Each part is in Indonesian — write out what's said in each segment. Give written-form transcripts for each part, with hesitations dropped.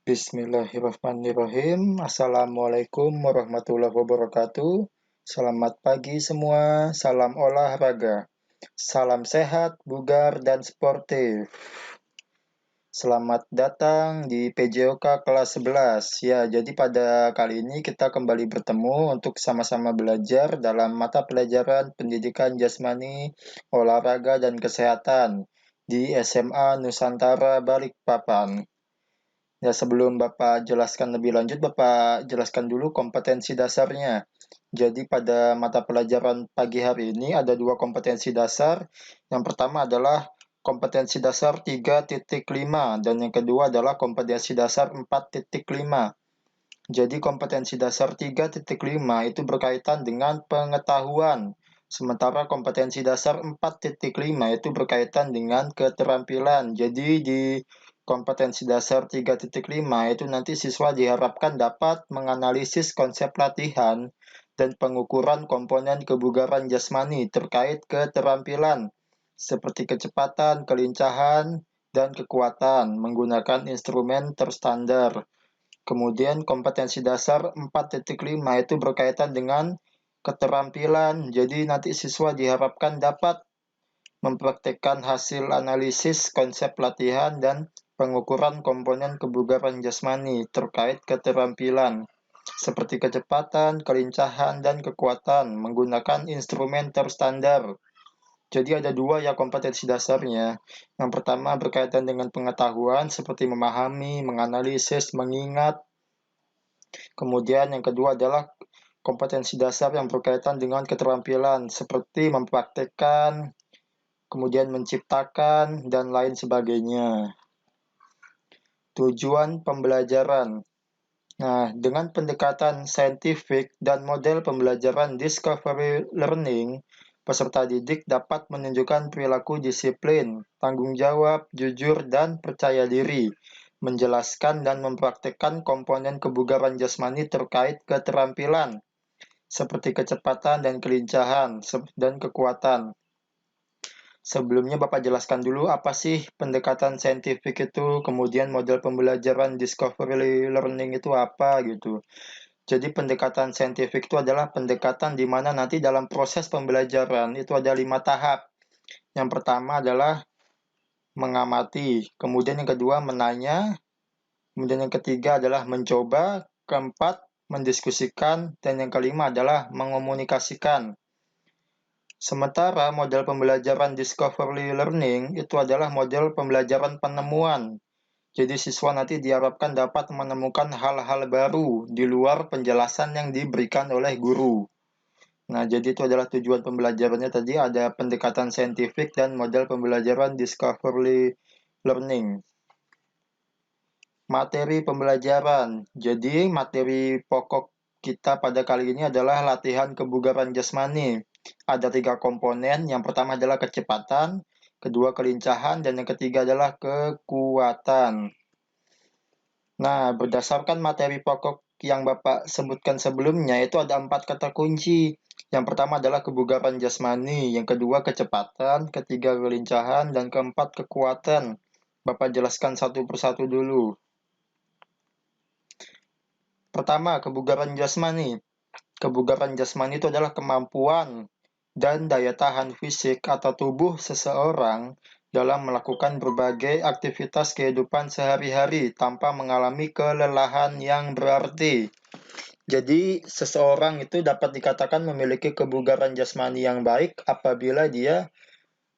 Bismillahirrahmanirrahim. Assalamualaikum warahmatullahi wabarakatuh. Selamat pagi semua. Salam olahraga. Salam sehat, bugar, dan sportif. Selamat datang di PJOK kelas 11. Ya, jadi pada kali ini kita kembali bertemu untuk sama-sama belajar dalam mata pelajaran Pendidikan Jasmani, Olahraga, dan Kesehatan di SMA Nusantara Balikpapan. Ya, sebelum Bapak jelaskan lebih lanjut, Bapak jelaskan dulu kompetensi dasarnya. Jadi pada mata pelajaran pagi hari ini ada dua kompetensi dasar. Yang pertama adalah kompetensi dasar 3.5 dan yang kedua adalah kompetensi dasar 4.5. Jadi kompetensi dasar 3.5 itu berkaitan dengan pengetahuan. Sementara kompetensi dasar 4.5 itu berkaitan dengan keterampilan. Jadi di kompetensi dasar 3.5 itu nanti siswa diharapkan dapat menganalisis konsep latihan dan pengukuran komponen kebugaran jasmani terkait keterampilan seperti kecepatan, kelincahan, dan kekuatan menggunakan instrumen terstandar. Kemudian kompetensi dasar 4.5 itu berkaitan dengan keterampilan. Jadi nanti siswa diharapkan dapat mempraktekkan hasil analisis konsep latihan dan pengukuran komponen kebugaran jasmani terkait keterampilan seperti kecepatan, kelincahan, dan kekuatan menggunakan instrumen terstandar. Jadi ada dua ya kompetensi dasarnya. Yang pertama berkaitan dengan pengetahuan seperti memahami, menganalisis, mengingat. Kemudian yang kedua adalah kompetensi dasar yang berkaitan dengan keterampilan seperti mempraktekkan, kemudian menciptakan, dan lain sebagainya. Tujuan pembelajaran. Nah, dengan pendekatan saintifik dan model pembelajaran discovery learning, peserta didik dapat menunjukkan perilaku disiplin, tanggung jawab, jujur, dan percaya diri, menjelaskan dan mempraktekkan komponen kebugaran jasmani terkait keterampilan, seperti kecepatan dan kelincahan, dan kekuatan. Sebelumnya Bapak jelaskan dulu apa sih pendekatan saintifik itu, kemudian model pembelajaran discovery learning itu apa gitu. Jadi pendekatan saintifik itu adalah pendekatan di mana nanti dalam proses pembelajaran itu ada 5 tahap. Yang pertama adalah mengamati, kemudian yang kedua menanya, kemudian yang ketiga adalah mencoba, keempat mendiskusikan, dan yang kelima adalah mengomunikasikan. Sementara model pembelajaran discovery learning itu adalah model pembelajaran penemuan. Jadi siswa nanti diharapkan dapat menemukan hal-hal baru di luar penjelasan yang diberikan oleh guru. Nah, jadi itu adalah tujuan pembelajarannya tadi ada pendekatan saintifik dan model pembelajaran discovery learning. Materi pembelajaran. Jadi materi pokok kita pada kali ini adalah latihan kebugaran jasmani. Ada 3 komponen. Yang pertama adalah kecepatan, kedua kelincahan, dan yang ketiga adalah kekuatan. Nah, berdasarkan materi pokok yang Bapak sebutkan sebelumnya, itu ada 4 kata kunci. Yang pertama adalah kebugaran jasmani, yang kedua kecepatan, ketiga kelincahan, dan keempat kekuatan. Bapak jelaskan satu persatu dulu. Pertama, kebugaran jasmani. Kebugaran jasmani itu adalah kemampuan dan daya tahan fisik atau tubuh seseorang dalam melakukan berbagai aktivitas kehidupan sehari-hari tanpa mengalami kelelahan yang berarti. Jadi, seseorang itu dapat dikatakan memiliki kebugaran jasmani yang baik apabila dia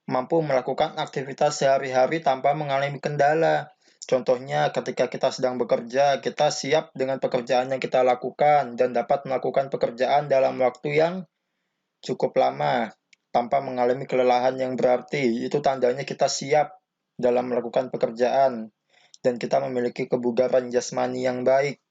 mampu melakukan aktivitas sehari-hari tanpa mengalami kendala. Contohnya, ketika kita sedang bekerja, kita siap dengan pekerjaan yang kita lakukan dan dapat melakukan pekerjaan dalam waktu yang cukup lama tanpa mengalami kelelahan yang berarti. Itu tandanya kita siap dalam melakukan pekerjaan dan kita memiliki kebugaran jasmani yang baik.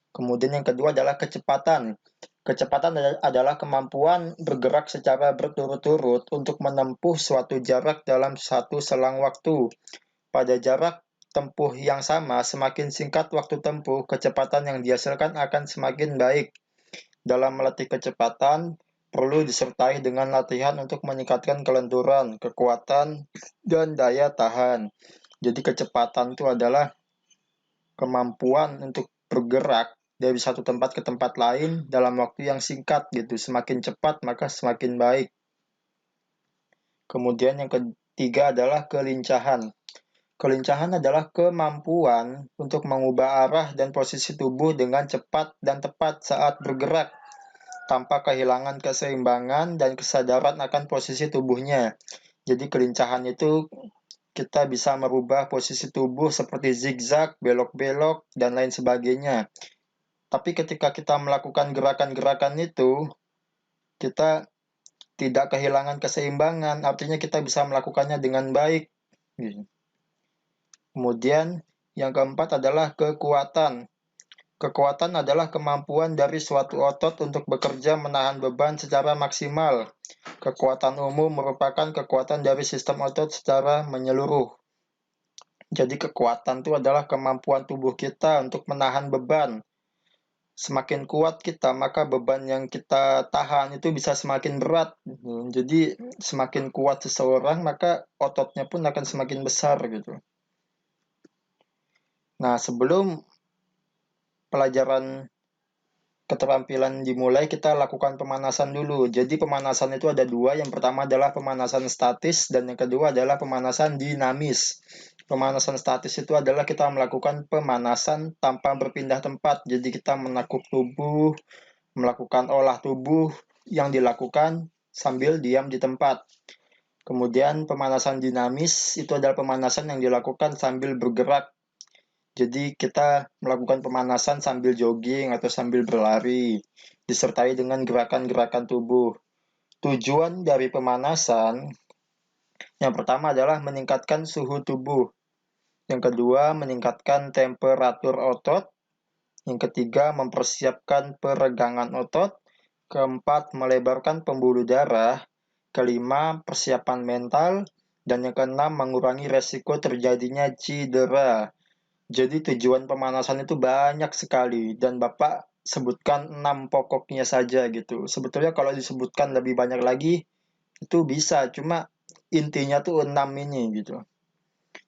Kemudian yang kedua adalah kecepatan. Kecepatan adalah kemampuan bergerak secara berturut-turut untuk menempuh suatu jarak dalam satu selang waktu. Pada jarak tempuh yang sama, semakin singkat waktu tempuh, kecepatan yang dihasilkan akan semakin baik. Dalam melatih kecepatan, perlu disertai dengan latihan untuk meningkatkan kelenturan, kekuatan, dan daya tahan. Jadi kecepatan itu adalah kemampuan untuk bergerak dari satu tempat ke tempat lain dalam waktu yang singkat gitu. Semakin cepat maka semakin baik. Kemudian yang ketiga adalah kelincahan. Kelincahan adalah kemampuan untuk mengubah arah dan posisi tubuh dengan cepat dan tepat saat bergerak, tanpa kehilangan keseimbangan dan kesadaran akan posisi tubuhnya. Jadi kelincahan itu kita bisa merubah posisi tubuh seperti zigzag, belok-belok, dan lain sebagainya. Tapi ketika kita melakukan gerakan-gerakan itu, kita tidak kehilangan keseimbangan, artinya kita bisa melakukannya dengan baik. Kemudian yang keempat adalah kekuatan. Kekuatan adalah kemampuan dari suatu otot untuk bekerja menahan beban secara maksimal. Kekuatan umum merupakan kekuatan dari sistem otot secara menyeluruh. Jadi kekuatan itu adalah kemampuan tubuh kita untuk menahan beban. Semakin kuat kita, maka beban yang kita tahan itu bisa semakin berat. Jadi semakin kuat seseorang, maka ototnya pun akan semakin besar gitu. Nah, sebelum pelajaran keterampilan dimulai, kita lakukan pemanasan dulu. Jadi pemanasan itu ada dua. Yang pertama adalah pemanasan statis dan yang kedua adalah pemanasan dinamis. Pemanasan statis itu adalah kita melakukan pemanasan tanpa berpindah tempat. Jadi kita menakuk tubuh, melakukan olah tubuh yang dilakukan sambil diam di tempat. Kemudian pemanasan dinamis itu adalah pemanasan yang dilakukan sambil bergerak. Jadi kita melakukan pemanasan sambil jogging atau sambil berlari, disertai dengan gerakan-gerakan tubuh. Tujuan dari pemanasan yang pertama adalah meningkatkan suhu tubuh. Yang kedua, meningkatkan temperatur otot. Yang ketiga, mempersiapkan peregangan otot. Keempat, melebarkan pembuluh darah. Kelima, persiapan mental. Dan yang keenam, mengurangi resiko terjadinya cedera. Jadi tujuan pemanasan itu banyak sekali dan Bapak sebutkan 6 pokoknya saja gitu. Sebetulnya kalau disebutkan lebih banyak lagi itu bisa, cuma intinya tuh 6 ini gitu.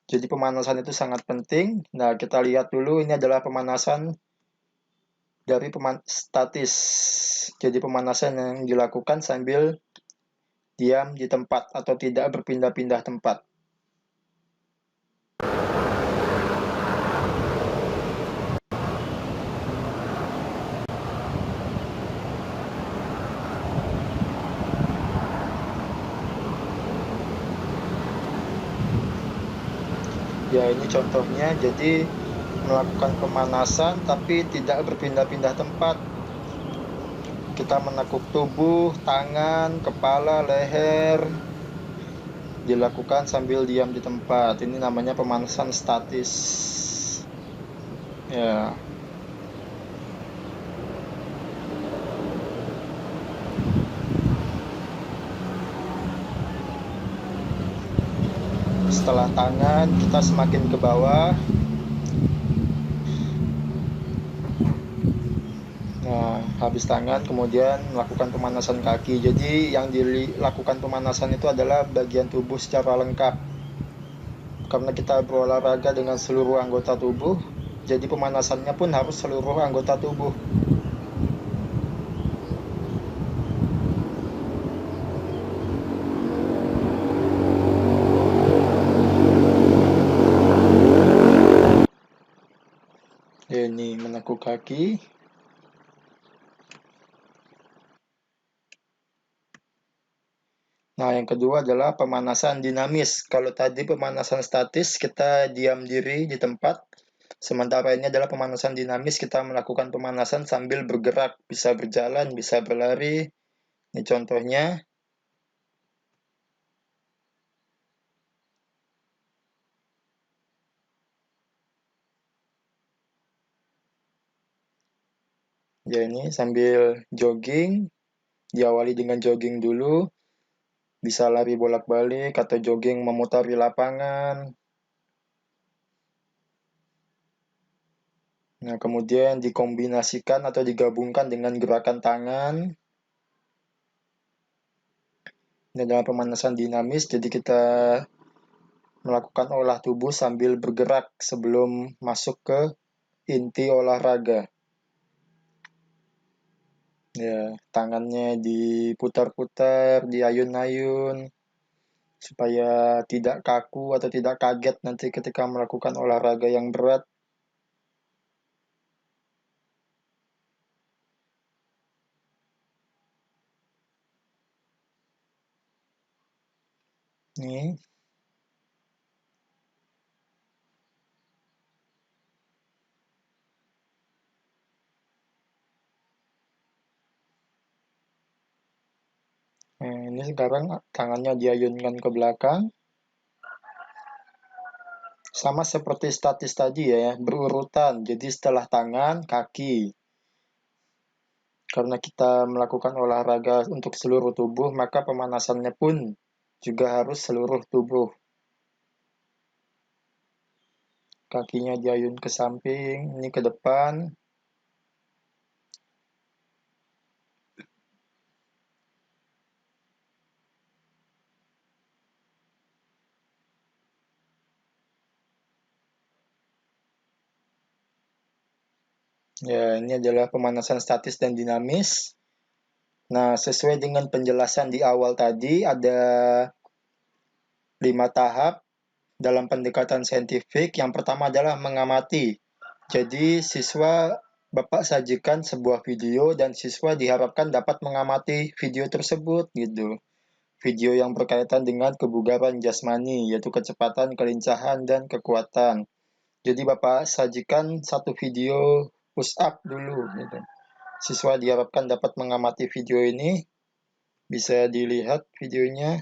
Jadi pemanasan itu sangat penting. Nah, kita lihat dulu ini adalah pemanasan dari statis. Jadi pemanasan yang dilakukan sambil diam di tempat atau tidak berpindah-pindah tempat. Ya, ini contohnya. Jadi melakukan pemanasan tapi tidak berpindah-pindah tempat. Kita menekuk tubuh, tangan, kepala, leher, dilakukan sambil diam di tempat. Ini namanya pemanasan statis. Ya. Setelah tangan, kita semakin ke bawah. Nah, habis tangan kemudian melakukan pemanasan kaki. Jadi yang dilakukan pemanasan itu adalah bagian tubuh secara lengkap. Karena kita berolahraga dengan seluruh anggota tubuh, jadi pemanasannya pun harus seluruh anggota tubuh. Ini menekuk kaki. Nah, yang kedua adalah pemanasan dinamis. Kalau tadi pemanasan statis, kita diam diri di tempat. Sementara ini adalah pemanasan dinamis, kita melakukan pemanasan sambil bergerak. Bisa berjalan, bisa berlari. Ini contohnya. Ya, ini sambil jogging. Diawali dengan jogging dulu. Bisa lari bolak-balik atau jogging memutari lapangan. Nah, kemudian dikombinasikan atau digabungkan dengan gerakan tangan. Ini adalah pemanasan dinamis, jadi kita melakukan olah tubuh sambil bergerak sebelum masuk ke inti olahraga. Ya, tangannya diputar-putar, diayun-ayun, supaya tidak kaku atau tidak kaget nanti ketika melakukan olahraga yang berat. Nih, ini sekarang tangannya diayunkan ke belakang, sama seperti statis tadi ya, berurutan. Jadi setelah tangan, kaki. Karena kita melakukan olahraga untuk seluruh tubuh, maka pemanasannya pun juga harus seluruh tubuh. Kakinya diayun ke samping, ini ke depan. Ya, ini adalah pemanasan statis dan dinamis. Nah, sesuai dengan penjelasan di awal tadi, ada 5 tahap dalam pendekatan saintifik. Yang pertama adalah mengamati. Jadi, siswa Bapak sajikan sebuah video dan siswa diharapkan dapat mengamati video tersebut gitu. Video yang berkaitan dengan kebugaran jasmani, yaitu kecepatan, kelincahan, dan kekuatan. Jadi Bapak sajikan satu video push up dulu gitu. Siswa diharapkan dapat mengamati video ini. Bisa dilihat videonya.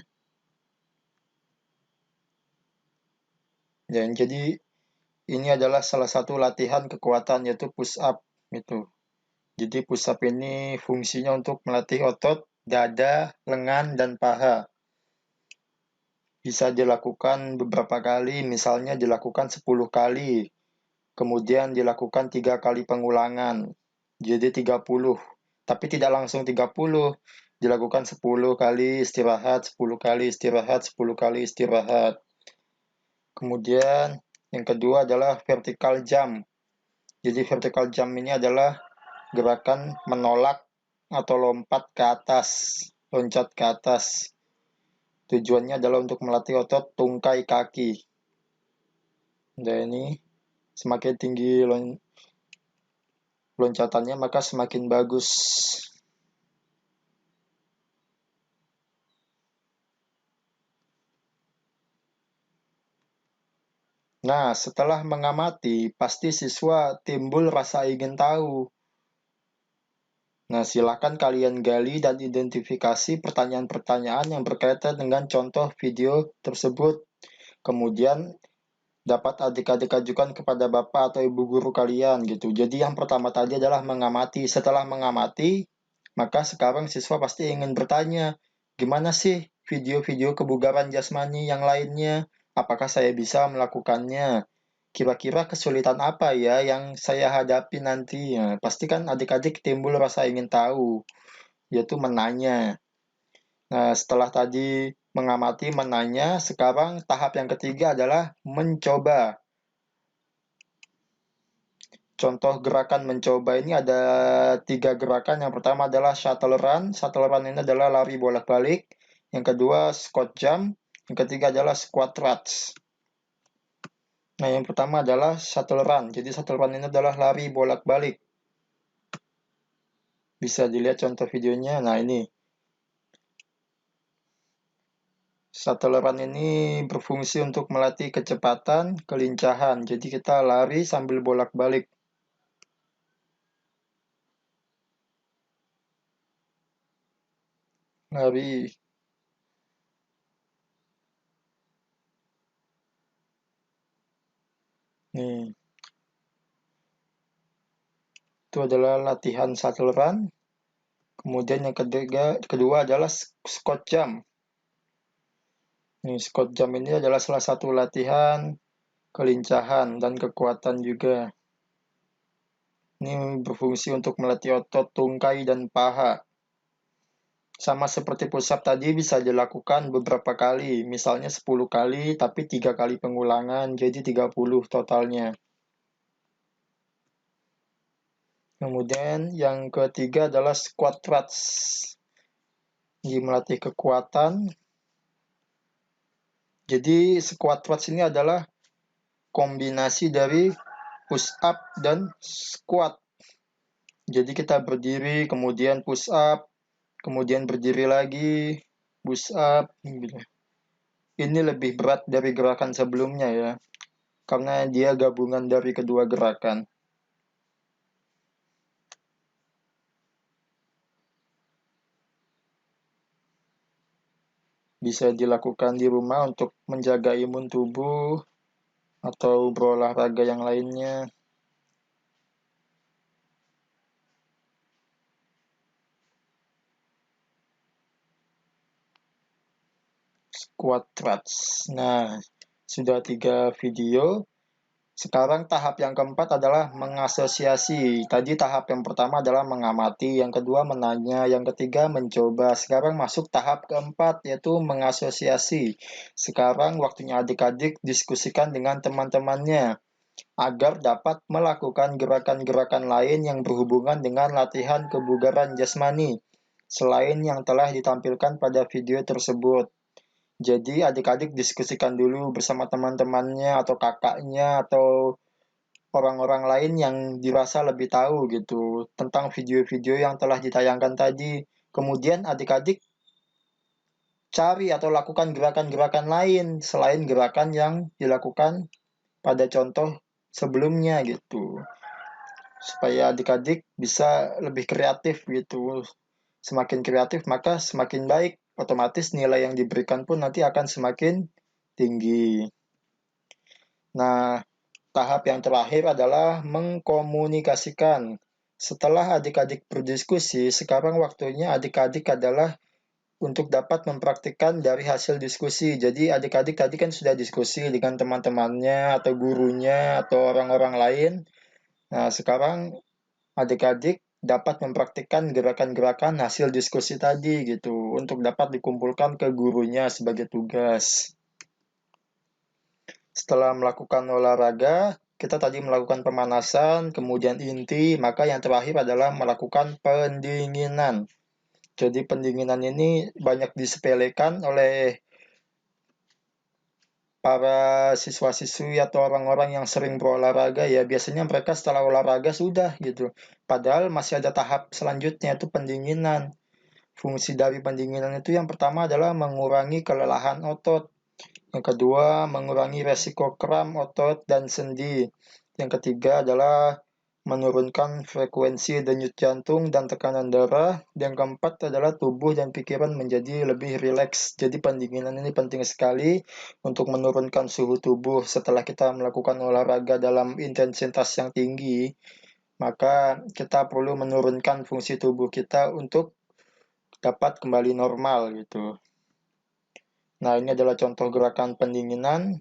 Dan jadi ini adalah salah satu latihan kekuatan, yaitu push up itu. Jadi push up ini fungsinya untuk melatih otot dada, lengan, dan paha. Bisa dilakukan beberapa kali, misalnya dilakukan 10 kali, kemudian dilakukan 3 kali pengulangan, jadi 30. Tapi tidak langsung 30, dilakukan 10 kali istirahat, 10 kali istirahat, 10 kali istirahat. Kemudian yang kedua adalah vertical jump. Jadi vertical jump ini adalah gerakan menolak atau lompat ke atas, loncat ke atas. Tujuannya adalah untuk melatih otot tungkai kaki. Dan ini semakin tinggi loncatannya maka semakin bagus. Nah, setelah mengamati, pasti siswa timbul rasa ingin tahu. Nah, silakan kalian gali dan identifikasi pertanyaan-pertanyaan yang berkaitan dengan contoh video tersebut. Kemudian dapat adik-adik ajukan kepada bapak atau ibu guru kalian gitu. Jadi yang pertama tadi adalah mengamati. Setelah mengamati, maka sekarang siswa pasti ingin bertanya, gimana sih video-video kebugaran jasmani yang lainnya? Apakah saya bisa melakukannya? Kira-kira kesulitan apa ya yang saya hadapi nanti? Ya, pasti kan adik-adik timbul rasa ingin tahu, yaitu menanya. Nah, setelah tadi mengamati, menanya, sekarang tahap yang ketiga adalah mencoba. Contoh gerakan mencoba ini ada 3 gerakan. Yang pertama adalah shuttle run. Shuttle run ini adalah lari bolak-balik. Yang kedua squat jump. Yang ketiga adalah squat thrust. Nah, yang pertama adalah shuttle run. Jadi shuttle run ini adalah lari bolak-balik. Bisa dilihat contoh videonya. Nah, ini. Shuttle run ini berfungsi untuk melatih kecepatan, kelincahan. Jadi kita lari sambil bolak-balik. Lari. Nih. Itu adalah latihan shuttle run. Kemudian yang kedua adalah squat jump. Nih, squat jump ini adalah salah satu latihan kelincahan dan kekuatan juga. Ini berfungsi untuk melatih otot tungkai dan paha. Sama seperti push up tadi bisa dilakukan beberapa kali, misalnya 10 kali tapi 3 kali pengulangan, jadi 30 totalnya. Kemudian yang ketiga adalah squat thrust. Ini melatih kekuatan. Jadi squat thrust ini adalah kombinasi dari push up dan squat. Jadi kita berdiri, kemudian push up, kemudian berdiri lagi, push up. Ini lebih berat dari gerakan sebelumnya ya, karena dia gabungan dari kedua gerakan. Bisa dilakukan di rumah untuk menjaga imun tubuh atau berolahraga yang lainnya. Squat thrust. Nah, sudah 3 video. Sekarang tahap yang keempat adalah mengasosiasi. Tadi tahap yang pertama adalah mengamati, yang kedua menanya, yang ketiga mencoba. Sekarang masuk tahap keempat, yaitu mengasosiasi. Sekarang waktunya adik-adik diskusikan dengan teman-temannya agar dapat melakukan gerakan-gerakan lain yang berhubungan dengan latihan kebugaran jasmani, selain yang telah ditampilkan pada video tersebut. Jadi adik-adik diskusikan dulu bersama teman-temannya atau kakaknya atau orang-orang lain yang dirasa lebih tahu gitu tentang video-video yang telah ditayangkan tadi. Kemudian adik-adik cari atau lakukan gerakan-gerakan lain selain gerakan yang dilakukan pada contoh sebelumnya gitu. Supaya adik-adik bisa lebih kreatif gitu. Semakin kreatif maka semakin baik. Otomatis nilai yang diberikan pun nanti akan semakin tinggi. Nah, tahap yang terakhir adalah mengkomunikasikan. Setelah adik-adik berdiskusi, sekarang waktunya adik-adik adalah untuk dapat mempraktikkan dari hasil diskusi. Jadi adik-adik tadi kan sudah diskusi dengan teman-temannya atau gurunya atau orang-orang lain. Nah, sekarang adik-adik dapat mempraktikkan gerakan-gerakan hasil diskusi tadi gitu untuk dapat dikumpulkan ke gurunya sebagai tugas. Setelah melakukan olahraga, kita tadi melakukan pemanasan, kemudian inti, maka yang terakhir adalah melakukan pendinginan. Jadi pendinginan ini banyak disepelekan oleh para siswa-siswi atau orang-orang yang sering berolahraga ya. Biasanya mereka setelah olahraga sudah gitu. Padahal masih ada tahap selanjutnya itu pendinginan. Fungsi dari pendinginan itu yang pertama adalah mengurangi kelelahan otot. Yang kedua, mengurangi resiko kram otot dan sendi. Yang ketiga adalah menurunkan frekuensi denyut jantung dan tekanan darah. Yang keempat adalah tubuh dan pikiran menjadi lebih rileks. Jadi pendinginan ini penting sekali untuk menurunkan suhu tubuh setelah kita melakukan olahraga dalam intensitas yang tinggi. Maka kita perlu menurunkan fungsi tubuh kita untuk dapat kembali normal gitu. Nah, ini adalah contoh gerakan pendinginan.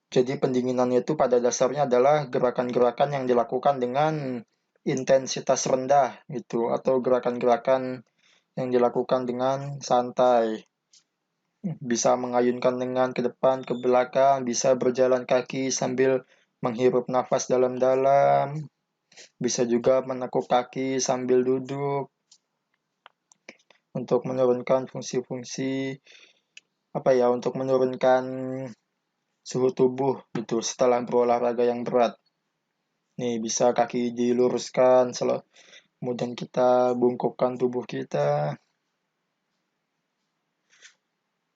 Jadi pendinginan itu pada dasarnya adalah gerakan-gerakan yang dilakukan dengan intensitas rendah gitu atau gerakan-gerakan yang dilakukan dengan santai. Bisa mengayunkan lengan ke depan, ke belakang, bisa berjalan kaki sambil menghirup nafas dalam-dalam, bisa juga menekuk kaki sambil duduk untuk menurunkan fungsi-fungsi untuk menurunkan suhu tubuh gitu setelah berolahraga yang berat. Nih, bisa kaki diluruskan, kemudian kita bungkukkan tubuh kita.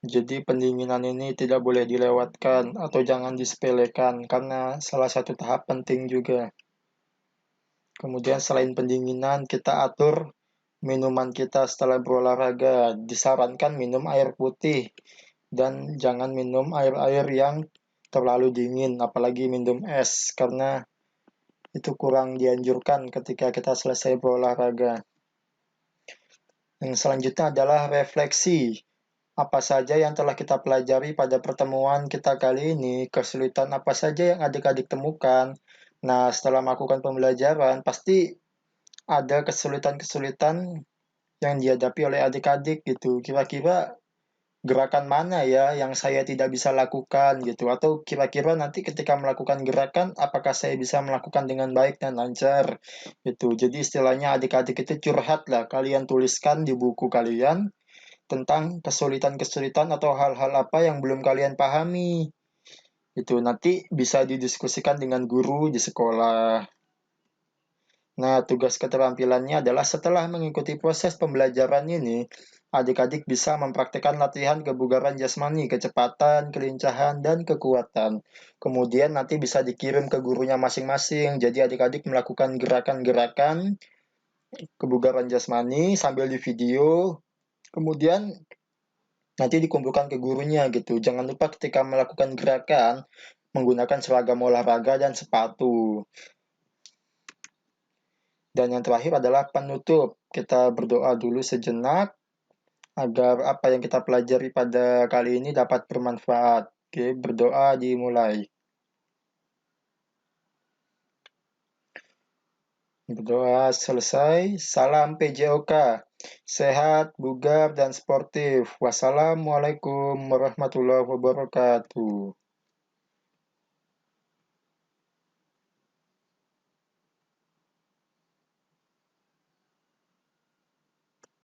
Jadi pendinginan ini tidak boleh dilewatkan atau jangan disepelekan karena salah satu tahap penting juga. Kemudian selain pendinginan, kita atur minuman kita setelah berolahraga. Disarankan minum air putih dan jangan minum air-air yang terlalu dingin, apalagi minum es karena itu kurang dianjurkan ketika kita selesai berolahraga. Yang selanjutnya adalah refleksi. Apa saja yang telah kita pelajari pada pertemuan kita kali ini, kesulitan apa saja yang adik-adik temukan. Nah, setelah melakukan pembelajaran, pasti ada kesulitan-kesulitan yang dihadapi oleh adik-adik gitu. Kira-kira gerakan mana ya yang saya tidak bisa lakukan gitu, atau kira-kira nanti ketika melakukan gerakan apakah saya bisa melakukan dengan baik dan lancar gitu. Jadi istilahnya adik-adik itu curhat lah, kalian tuliskan di buku kalian tentang kesulitan-kesulitan atau hal-hal apa yang belum kalian pahami. Itu nanti bisa didiskusikan dengan guru di sekolah. Nah, tugas keterampilannya adalah setelah mengikuti proses pembelajaran ini, adik-adik bisa mempraktikkan latihan kebugaran jasmani, kecepatan, kelincahan, dan kekuatan. Kemudian nanti bisa dikirim ke gurunya masing-masing. Jadi adik-adik melakukan gerakan-gerakan kebugaran jasmani sambil di video. Kemudian nanti dikumpulkan ke gurunya gitu. Jangan lupa ketika melakukan gerakan menggunakan seragam olahraga dan sepatu. Dan yang terakhir adalah penutup. Kita berdoa dulu sejenak agar apa yang kita pelajari pada kali ini dapat bermanfaat. Oke, berdoa dimulai. Berdoa selesai. Salam PJOK. Sehat, bugar, dan sportif. Wassalamualaikum warahmatullahi wabarakatuh.